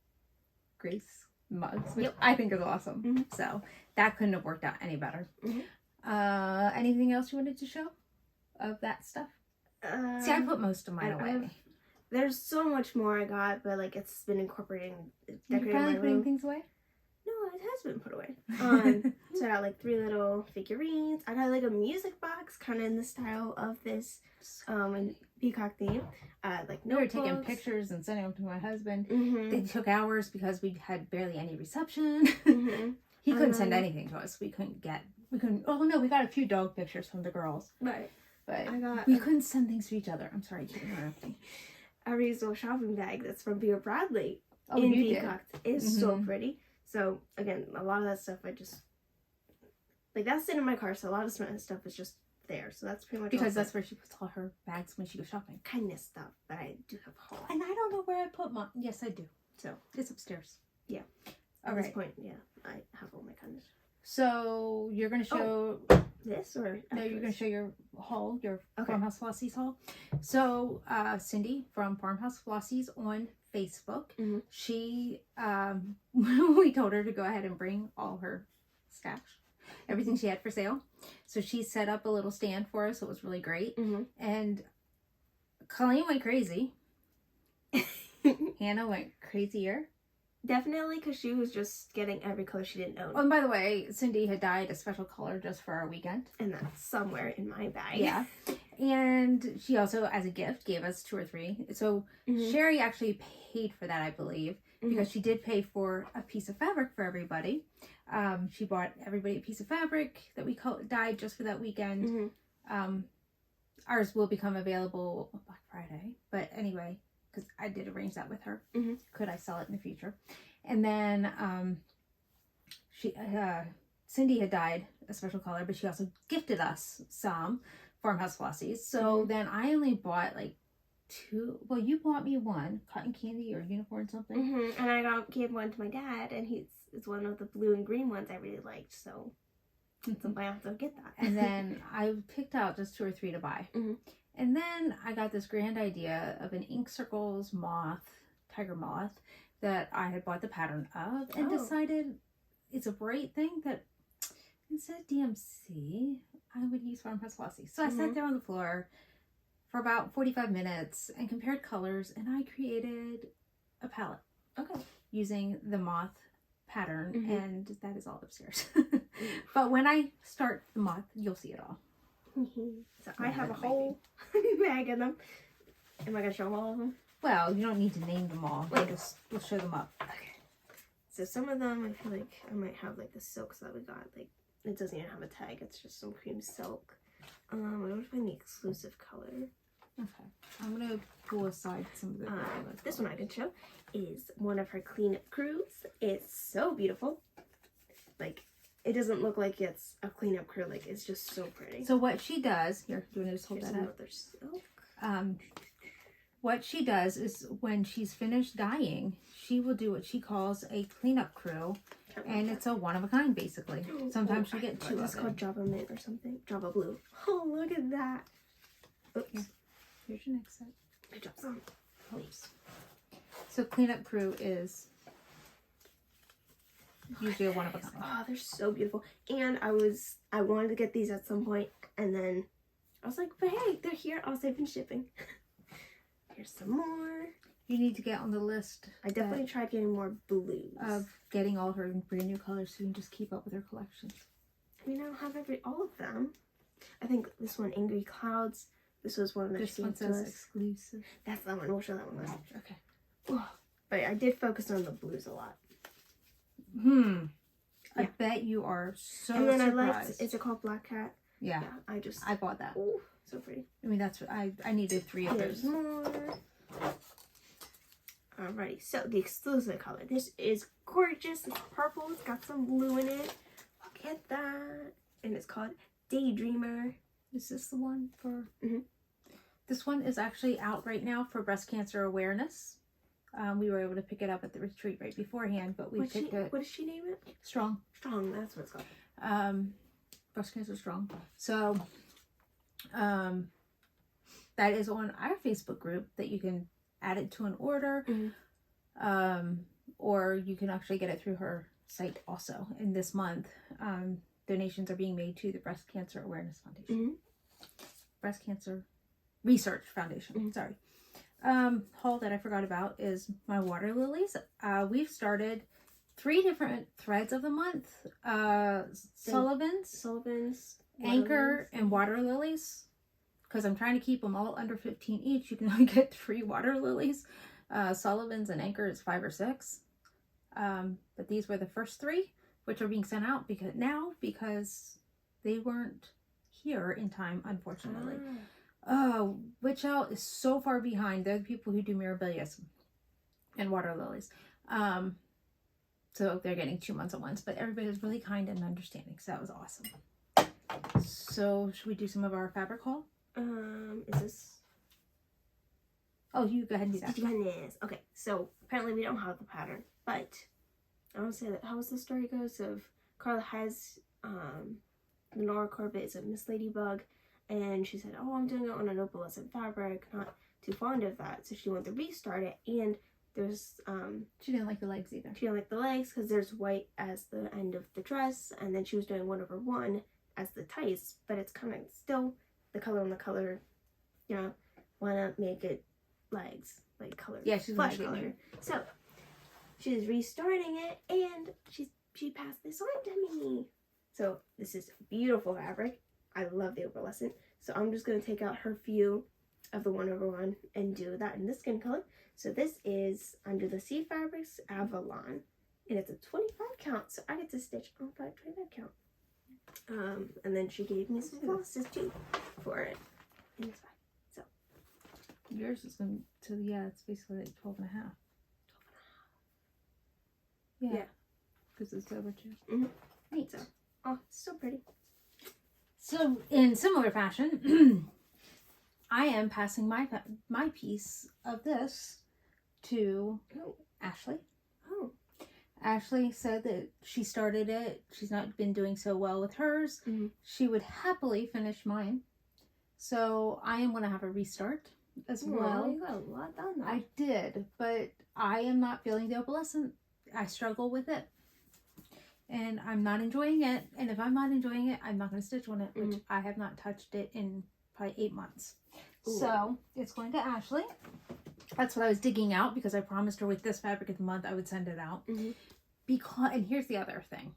Grace mugs, which I think is awesome. So that couldn't have worked out any better. Anything else you wanted to show of that stuff? See, I put most of mine away. There's so much more I got, but like it's been incorporating, decorating my room. Putting things away? No, it has been put away. So I got like 3 little figurines. I got like a music box, kind of in the style of this and peacock theme. Like notebooks. We were taking pictures and sending them to my husband. They took hours because we had barely any reception. He couldn't send anything to us. We couldn't. Oh no, we got a few dog pictures from the girls. Right. But we couldn't send things to each other. I'm sorry, I keep interrupting. A reusable shopping bag that's from Beer Bradley. Oh, in peacock. It's so pretty. So again, a lot of that stuff I just like that's in my car. So a lot of stuff is just there. So that's pretty much because that's where she puts all her bags when she goes shopping. Kindness stuff, but I do have a haul. And I don't know where I put mine. Yes, I do. So it's upstairs. Yeah. At this point, yeah, I have all my kindness. So you're gonna show this, or no? You're gonna show your haul, your Farmhouse Flossies haul. So Cindy from Farmhouse Flossies on Facebook. She we told her to go ahead and bring all her stash, everything she had for sale. So she set up a little stand for us. It was really great. And Colleen went crazy. Hannah went crazier. Definitely, because she was just getting every color she didn't own. Oh, and by the way, Cindy had dyed a special color just for our weekend. And that's somewhere in my bag. Yeah. And she also, as a gift, gave us 2 or 3. So Sherry actually paid for that, I believe, because she did pay for a piece of fabric for everybody. She bought everybody a piece of fabric that we dyed just for that weekend. Ours will become available on Black Friday. But anyway, because I did arrange that with her. Could I sell it in the future? And then Cindy had dyed a special color, but she also gifted us some Farmhouse Flossies. So then I only bought like 2. Well, you bought me 1 cotton candy or unicorn something. And I gave one to my dad, and it's one of the blue and green ones I really liked. So I have to get that. And then I picked out just 2 or 3 to buy. And then I got this grand idea of an Ink Circles tiger moth, that I had bought the pattern of, and decided it's a bright thing that instead of DMC, I would use Farmhouse Flossy. So I sat there on the floor for about 45 minutes and compared colors, and I created a palette. Using the moth pattern, and that is all upstairs. But when I start the moth, you'll see it all. So I have a whole bag of them. Am I gonna show them all of them? Well, you don't need to name them all. We'll show them up. Okay. So some of them, I feel like I might have like the silks that we got. Like it doesn't even have a tag. It's just some cream silk. I want to find the exclusive color. Okay. I'm gonna pull aside some of the. This one I can show is one of her cleanup crews. It's so beautiful. Like. It doesn't look like it's a cleanup crew. Like, it's just so pretty. So what she does... Here, do you want to just hold that up? Silk. What she does is when she's finished dyeing, she will do what she calls a cleanup crew. And it's a one-of-a-kind, basically. Sometimes she'll get 2 of them. It's called Java Mint or something. Java Blue. Oh, look at that. Oops. Here's your next set. Good job, son. Oops. So cleanup crew is... usually a one-of-a-kind. Oh, they're so beautiful. And I wanted to get these at some point, and then I was like, but hey, they're here. I'll save in shipping. Here's some more. You need to get on the list. I definitely tried getting more blues. Of getting all her brand new colors so you can just keep up with her collections. I mean, I don't have all of them. I think this one, Angry Clouds. This was one that this she one gave to says us. exclusive. That's that one. We'll show that one later. Okay. But I did focus on the blues a lot. Yeah. I Yeah. bet you are so And then surprised. I liked, is it called Black Cat? Yeah. I bought that. Oh, so pretty. I mean, that's what I needed 3 of There's those. more. Alrighty, so the exclusive color. This is gorgeous. It's purple. It's got some blue in it. Look at that. And it's called Daydreamer. Is this the one for... Mhm. This one is actually out right now for breast cancer awareness. We were able to pick it up at the retreat right beforehand, but we picked it... What does she name it? Strong. Strong, that's what it's called. Breast cancer strong. So, that is on our Facebook group that you can add it to an order. Or you can actually get it through her site also. And this month, donations are being made to the Breast Cancer Awareness Foundation. Breast Cancer Research Foundation. Sorry. Haul that I forgot about is my water lilies. We've started 3 different threads of the month. Sullivan's, Anchor, and water lilies. Because I'm trying to keep them all under 15 each. You can only get 3 water lilies. Sullivan's and Anchor is 5 or 6. But these were the first 3, which are being sent out because they weren't here in time, unfortunately. Witch Owl is so far behind. They're the people who do mirabilias and water lilies. So they're getting 2 months at once, but everybody was really kind and understanding, so that was awesome. So should we do some of our fabric haul? Is this... Oh, you go ahead and do that. Goodness. Okay, so apparently we don't have the pattern, but I want to say that how the story goes of Carla has Nora Corbett is a Miss Ladybug, and she said, oh, I'm doing it on an opalescent fabric, not too fond of that, so she wanted to restart it. And there's she didn't like the legs either. She didn't like the legs because there's white as the end of the dress, and then she was doing 1/1 as the tights, but it's kind of still the color on the color, you know, why not make it legs, like color, yeah, she's flesh color. So she's restarting it, and she passed this on to me. So this is beautiful fabric. I love the opalescent. So I'm just gonna take out her few of the 1/1 and do that in the skin color. So this is Under the Sea Fabrics Avalon, and it's a 25 count. So I get to stitch on 25 count. And then she gave me some flosses too for it. And it's fine. So yours is going to, yeah, it's basically like 12 and a half. 12 and a half. Yeah. Because it's over too. Neat. So, oh, it's so pretty. So in similar fashion, I am passing my piece of this to Ashley. Oh. Ashley said that she started it. She's not been doing so well with hers. She would happily finish mine. So I am going to have a restart as well. You got a lot done though. I did, but I am not feeling the opalescent. I struggle with it. And I'm not enjoying it. And if I'm not enjoying it, I'm not going to stitch on it, which I have not touched it in probably 8 months. Ooh. So it's going to Ashley. That's what I was digging out because I promised her with this fabric of the month I would send it out. Because, and here's the other thing.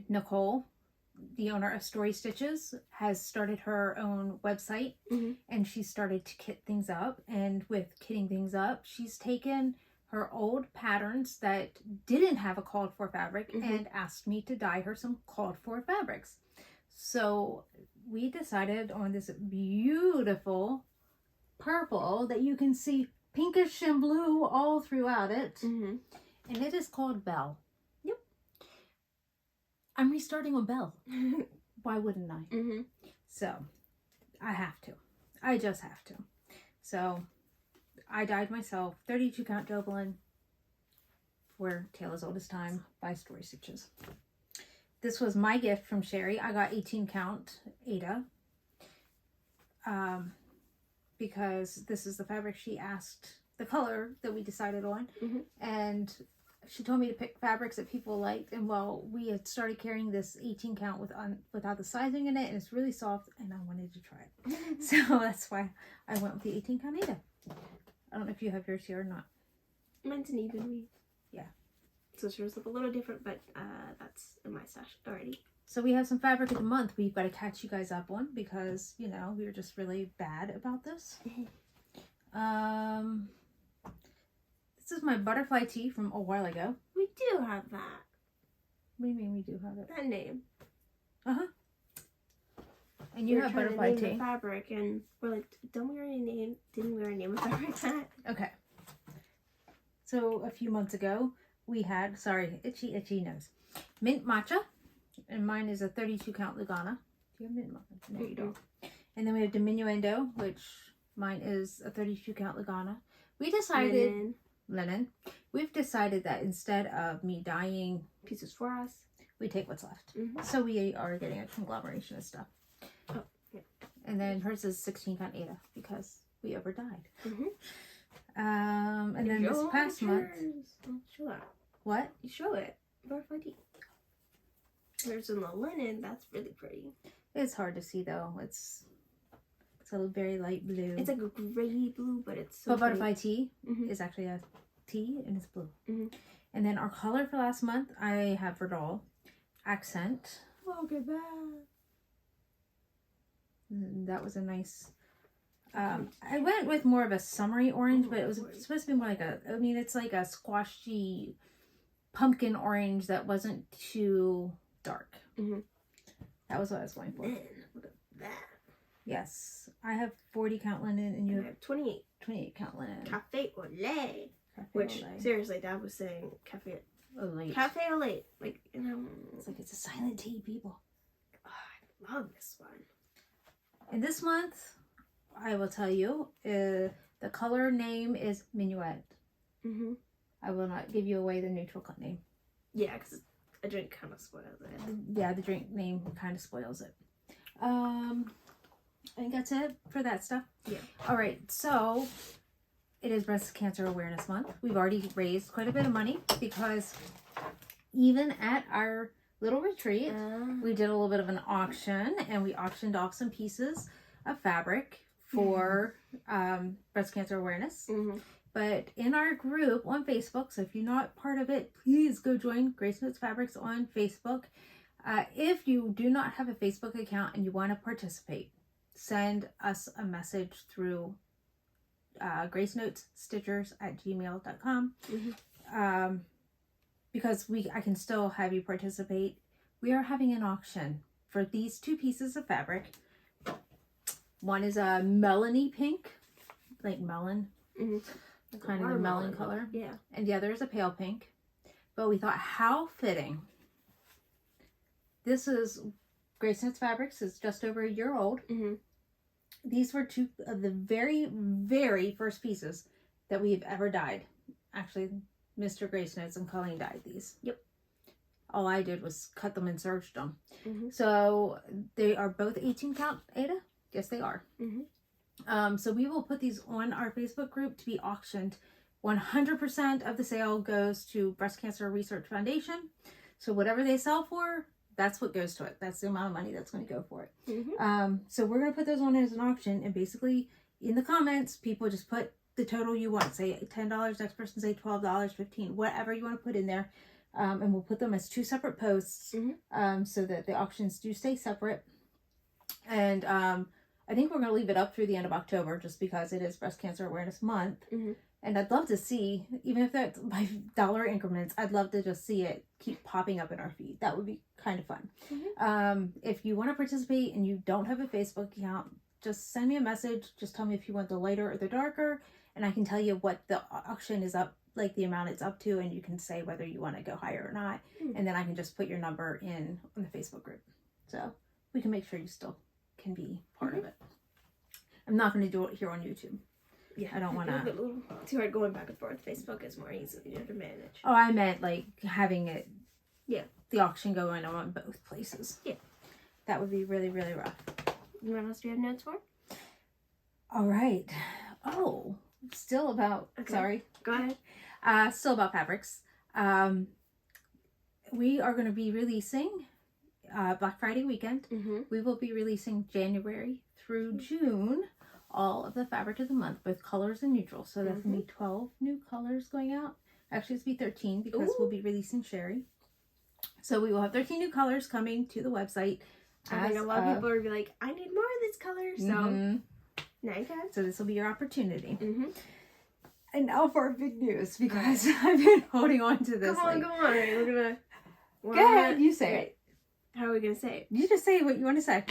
Nicole, the owner of Story Stitches, has started her own website, and she started to kit things up. And with kitting things up, she's taken her old patterns that didn't have a called for fabric and asked me to dye her some called for fabrics. So we decided on this beautiful purple that you can see pinkish and blue all throughout it. And it is called Belle. Yep. I'm restarting on Belle. Why wouldn't I? So I have to. I just have to. So I dyed myself 32 count Jovelin for Tale as Old as Time by Story Stitches. This was my gift from Sherry. I got 18 count Ada. Because this is the fabric she asked, the color that we decided on. And she told me to pick fabrics that people liked. And well, we had started carrying this 18 count without the sizing in it. And it's really soft and I wanted to try it. So that's why I went with the 18 count Ada. I don't know if you have yours here or not. Mine's an even weave. Yeah. So yours look a little different, but that's in my stash already. So we have some fabric of the month we've got to catch you guys up on because, you know, we were just really bad about this. This is my butterfly tee from a while ago. We do have that. What do you mean we do have it? That name. Uh-huh. And you have butterfly tee. tee. Fabric, and we're like, didn't we already name a fabric that? Okay. So a few months ago, we had, sorry, itchy nose, mint matcha, and mine is a 32 count Lugana. Do you have mint matcha? No, you don't. And then we have diminuendo, which mine is a 32 count Lugana. We decided linen. We've decided that instead of me dyeing pieces for us, we take what's left. So we are getting a conglomeration of stuff. Oh, yeah. And then hers is 16 count Ada because we over dyed. And then this past month. Oh, show that. What? You show it. Butterfly tee. There's in the linen. That's really pretty. It's hard to see though. It's a very light blue. It's like a gray blue, but it's so but butterfly tee is actually a tee and it's blue. And then our color for last month, I have Verdal Accent. Look at that. That was a nice. I went with more of a summery orange, but it was supposed to be more like it's like a squashy pumpkin orange that wasn't too dark. That was what I was going for. Man, look at that. Yes, I have 40 count linen and you have 28. 28 count linen. Cafe au lait. Which, seriously, Dad was saying cafe au lait. Cafe au lait. Like, you know. It's like it's a silent tea, people. Oh, I love this one. And this month, I will tell you, the color name is Minuet. I will not give you away the neutral name. Yeah, because a drink kind of spoils it. Yeah, the drink name kind of spoils it. I think that's it for that stuff. Yeah. All right, so it is Breast Cancer Awareness Month. We've already raised quite a bit of money because even at our little retreat, we did a little bit of an auction and we auctioned off some pieces of fabric for breast cancer awareness. But in our group on Facebook, so if you're not part of it, please go join GraceNotesFabrics on Facebook. If you do not have a Facebook account and you want to participate, send us a message through GraceNotesStitchers@gmail.com. Because I can still have you participate. We are having an auction for these two pieces of fabric. One is a melony pink, like melon, kind of the melon color. Yeah. And the other is a pale pink. But we thought, how fitting. This is GraceNotesFabrics. It's just over a year old. These were two of the very, very first pieces that we've ever dyed. Actually, Mr. GraceNotes and Colleen dyed these. Yep. All I did was cut them and serged them. So they are both 18 count, Ada? Yes, they are. So we will put these on our Facebook group to be auctioned. 100% of the sale goes to Breast Cancer Research Foundation. So whatever they sell for, that's what goes to it. That's the amount of money that's going to go for it. So we're going to put those on as an auction, and basically in the comments, people just put the total you want. Say $10, next person say $12, $15, whatever you want to put in there. And we'll put them as two separate posts so that the auctions do stay separate. And I think we're going to leave it up through the end of October just because it is Breast Cancer Awareness Month. And I'd love to see, even if that's by dollar increments, I'd love to just see it keep popping up in our feed. That would be kind of fun. If you want to participate and you don't have a Facebook account, just send me a message. Just tell me if you want the lighter or the darker, and I can tell you what the auction is up, like the amount it's up to, and you can say whether you want to go higher or not. And then I can just put your number in on the Facebook group. So we can make sure you still can be part of it. I'm not going to do it here on YouTube. Yeah, I don't want to. It's a little too hard going back and forth. Facebook is more easier to manage. Oh, I meant like having it. Yeah. The auction going on both places. Yeah. That would be really, really rough. What else do you have notes for? All right. Oh, still about. Okay. Sorry. Go ahead. Still about fabrics. We are going to be releasing Black Friday weekend. We will be releasing January through June all of the fabric of the month with colors and neutrals. So that's gonna be 12 new colors going out. Actually, it's gonna be 13 because we'll be releasing Sherry. So we will have 13 new colors coming to the website. I think a lot of people are be like, I need more of this color. So now you can. So this will be your opportunity. And now for our big news, because I've been holding on to this. Come on. We're gonna. Go ahead, you say it. How are we gonna say it? You just say what you want to say.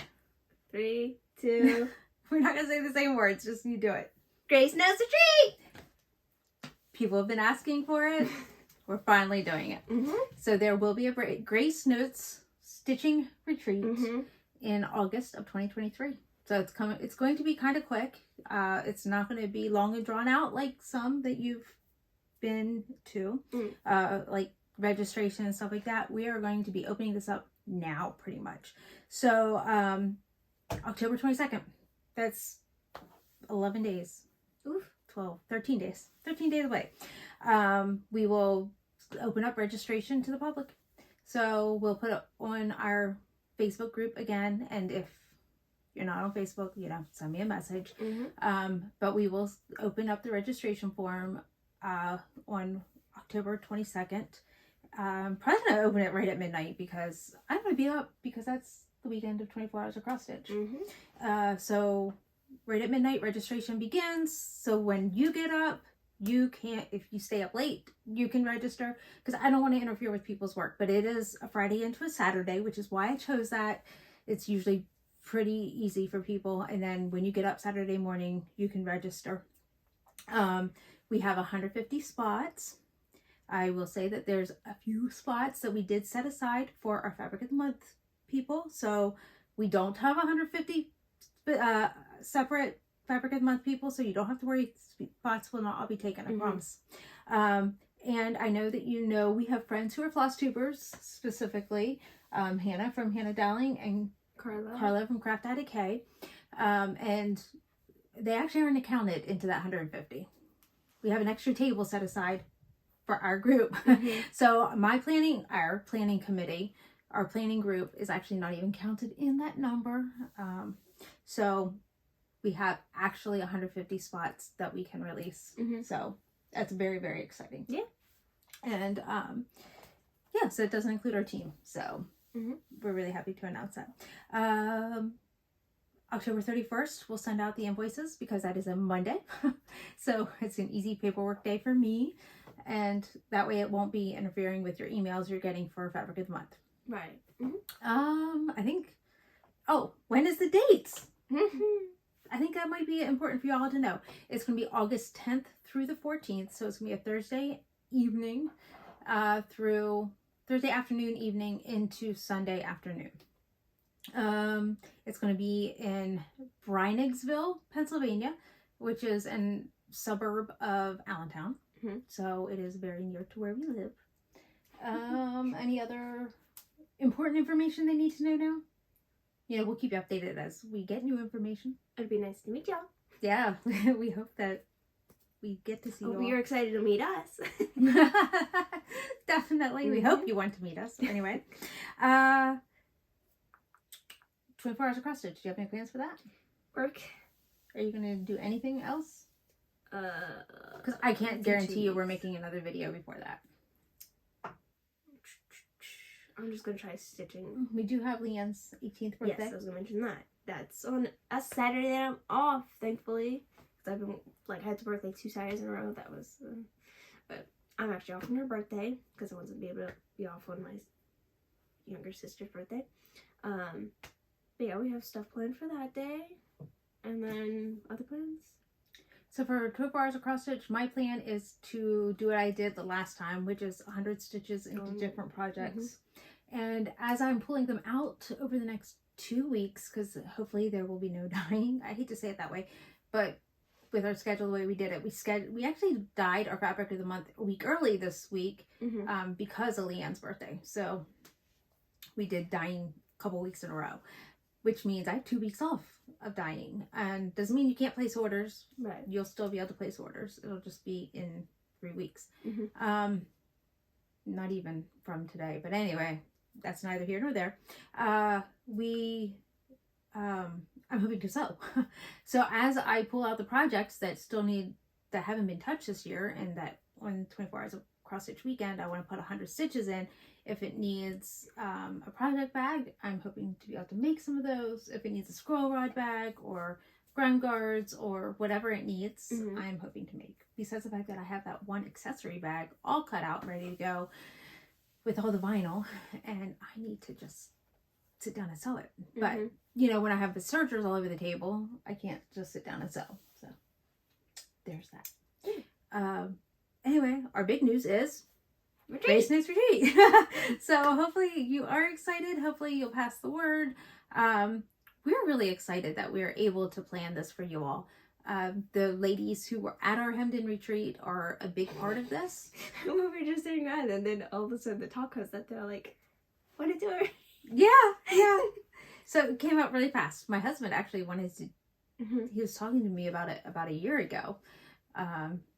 3, 2. We're not gonna say the same words. Just you do it. Grace knows the treat. People have been asking for it. We're finally doing it. So there will be a Grace Notes Stitching Retreat in August of 2023. So it's coming. It's going to be kind of quick. It's not going to be long and drawn out like some that you've been to, like registration and stuff like that. We are going to be opening this up now, pretty much. So October 22nd. That's 11 days. 13 days. 13 days away. We will open up registration to the public. So we'll put it on our Facebook group again, and if you're not on Facebook, send me a message. But we will open up the registration form on October 22nd. Probably gonna open it right at midnight because I'm gonna be up because that's the weekend of 24 hours of cross stitch. So right at midnight registration begins. So when you get up, you can't, if you stay up late, you can register, because I don't want to interfere with people's work. But it is a Friday into a Saturday, which is why I chose that. It's usually pretty easy for people. And then when you get up Saturday morning, you can register. We have 150 spots. I will say that there's a few spots that we did set aside for our Fabric of the Month people. So we don't have 150 separate Fabric of the Month people, so you don't have to worry. Spots will not all be taken, I promise. And I know that we have friends who are floss tubers, specifically Hannah from Hannah Dowling and Carla from Craft Addict K. And they actually aren't counted into that 150. We have an extra table set aside for our group. So our planning committee, our planning group is actually not even counted in that number. So we have actually 150 spots that we can release. So that's very, very exciting. Yeah. And so it doesn't include our team. So we're really happy to announce that. October 31st, we'll send out the invoices because that is a Monday. So it's an easy paperwork day for me. And that way it won't be interfering with your emails you're getting for Fabric of the Month. Right. I think, when is the dates? I think that might be important for you all to know. It's going to be August 10th through the 14th. So it's going to be a Thursday evening through Thursday afternoon, evening into Sunday afternoon. It's going to be in Breiningsville, Pennsylvania, which is a suburb of Allentown. So it is very near to where we live. Any other important information they need to know now? We'll keep you updated as we get new information. It'd be nice to meet y'all. Yeah, we hope that we get to see you all. We are excited to meet us. Definitely. We hope you want to meet us. Anyway. 24 hours of cross stitch. Do you have any plans for that? Work. Are you going to do anything else? Because I can't guarantee you we're making another video before that. I'm just going to try stitching. We do have Leanne's 18th birthday. Yes, I was going to mention that. That's on a Saturday that I'm off, thankfully. Because I've been, I had to work 2 Saturdays in a row. That was, but I'm actually off on her birthday. Because I wasn't able to be off on my younger sister's birthday. But yeah, we have stuff planned for that day. And then other plans. So for 24 hours of cross stitch, my plan is to do what I did the last time, which is 100 stitches into different projects. And as I'm pulling them out over the next 2 weeks, because hopefully there will be no dyeing. I hate to say it that way, but with our schedule the way we did it, we actually dyed our Fabric of the Month a week early this week because of Leanne's birthday. So we did dyeing a couple weeks in a row, which means I have 2 weeks off of dyeing, and doesn't mean you can't place orders. Right. You'll still be able to place orders. It'll just be in 3 weeks. Not even from today, but anyway, that's neither here nor there. I'm hoping to sew. So as I pull out the projects that haven't been touched this year, and that on 24 hours of cross stitch weekend, I want to put 100 stitches in. If it needs a project bag, I'm hoping to be able to make some of those. If it needs a scroll rod bag or grime guards or whatever it needs, I'm hoping to make. Besides the fact that I have that one accessory bag all cut out and ready to go with all the vinyl, and I need to just sit down and sew it. But you know, when I have the sergers all over the table, I can't just sit down and sew. So there's that. Anyway, our big news is Grace Notes Retreat. So hopefully you are excited. Hopefully you'll pass the word. We're really excited that we're able to plan this for you all. The ladies who were at our Hemden retreat are a big part of this. We were just sitting around, and then all of a sudden the talk comes that they're like, "Want to do it?" Yeah. So it came out really fast. My husband actually wanted to. He was talking to me about it about a year ago.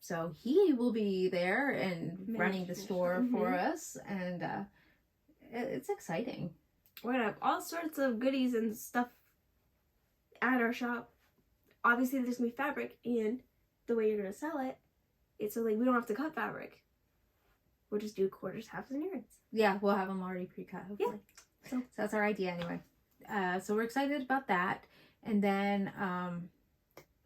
So he will be there and running the store for us, and it's exciting. We're gonna have all sorts of goodies and stuff at our shop. Obviously, there's gonna be fabric, and the way you're gonna sell it, it's so like we don't have to cut fabric. We'll just do quarters, halves, and yards. Yeah, we'll have them already pre-cut, hopefully. Yeah. So that's our idea anyway. So we're excited about that. And then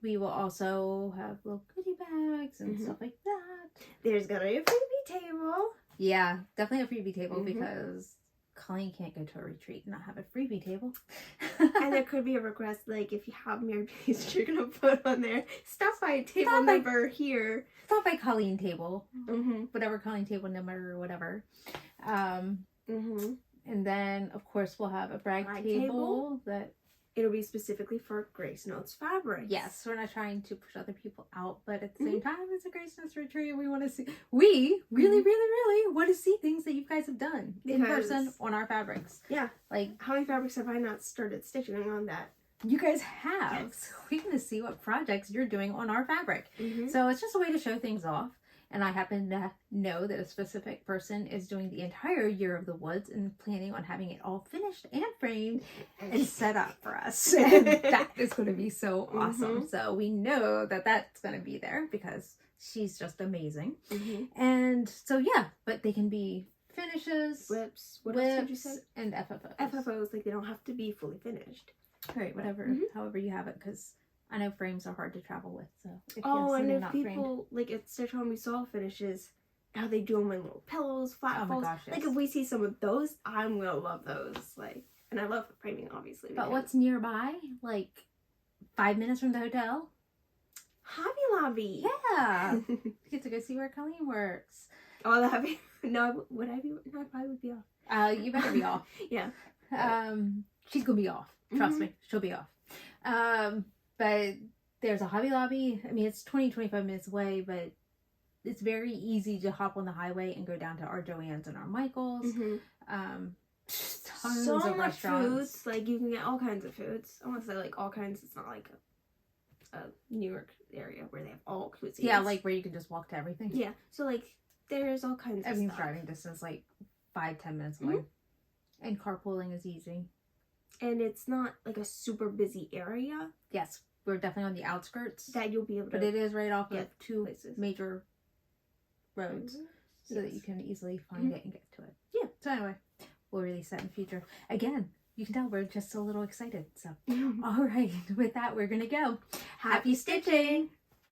we will also have little goodie bags and stuff like that. There's gonna be a freebie table. Yeah, definitely a freebie table because Colleen can't go to a retreat and not have a freebie table. And there could be a request, like if you have Mary B's, you're gonna put on there, stop by table number here. Stop by Colleen table. Whatever Colleen table number or whatever. And then, of course, we'll have a brag table that... It'll be specifically for GraceNotesFabrics. Yes, we're not trying to push other people out, but at the same time, it's a Grace Notes retreat. We want to see... We really want to see things that you guys have done in person on our fabrics. Yeah. Like, how many fabrics have I not started stitching on that? You guys have. Yes. So we're going to see what projects you're doing on our fabric. So it's just a way to show things off. And I happen to know that a specific person is doing the entire Year of the Woods and planning on having it all finished and framed and set up for us. And that is going to be so awesome. So we know that that's going to be there because she's just amazing. And so, yeah, but they can be finishes, WIPS, what else did you say? And FFOs. FFOs, like they don't have to be fully finished. Right, whatever, however you have it, because I know frames are hard to travel with, so if and if people, like at Stitch Home, we saw finishes, how they do them in little pillows, flat folds. Gosh, yes. Like if we see some of those, I'm gonna love those. Like, and I love framing, obviously. But what's nearby? Like 5 minutes from the hotel? Hobby Lobby. Yeah. You get to go see where Colleen works. Oh, that'd be... No, would I be... No, I probably would be off. You better be off. Yeah. She's gonna be off. Trust me, she'll be off. But there's a Hobby Lobby. I mean, it's 20-25 minutes away, but it's very easy to hop on the highway and go down to our Joann's and our Michael's. Tons so of much restaurants. Foods. Like, you can get all kinds of foods. I want to say, like, all kinds. It's not like a New York area where they have all cuisines. Yeah, like where you can just walk to everything. Yeah. So, like, there's all kinds of stuff. Driving distance, like 5-10 minutes away. And carpooling is easy. And it's not like a super busy area. Yes, we're definitely on the outskirts. That you'll be able to... But it is right off of two places. major roads. So that you can easily find it and get to it. Yeah. So anyway, we'll release that in the future. Again, you can tell we're just a little excited. So, all right. With that, we're going to go. Happy stitching!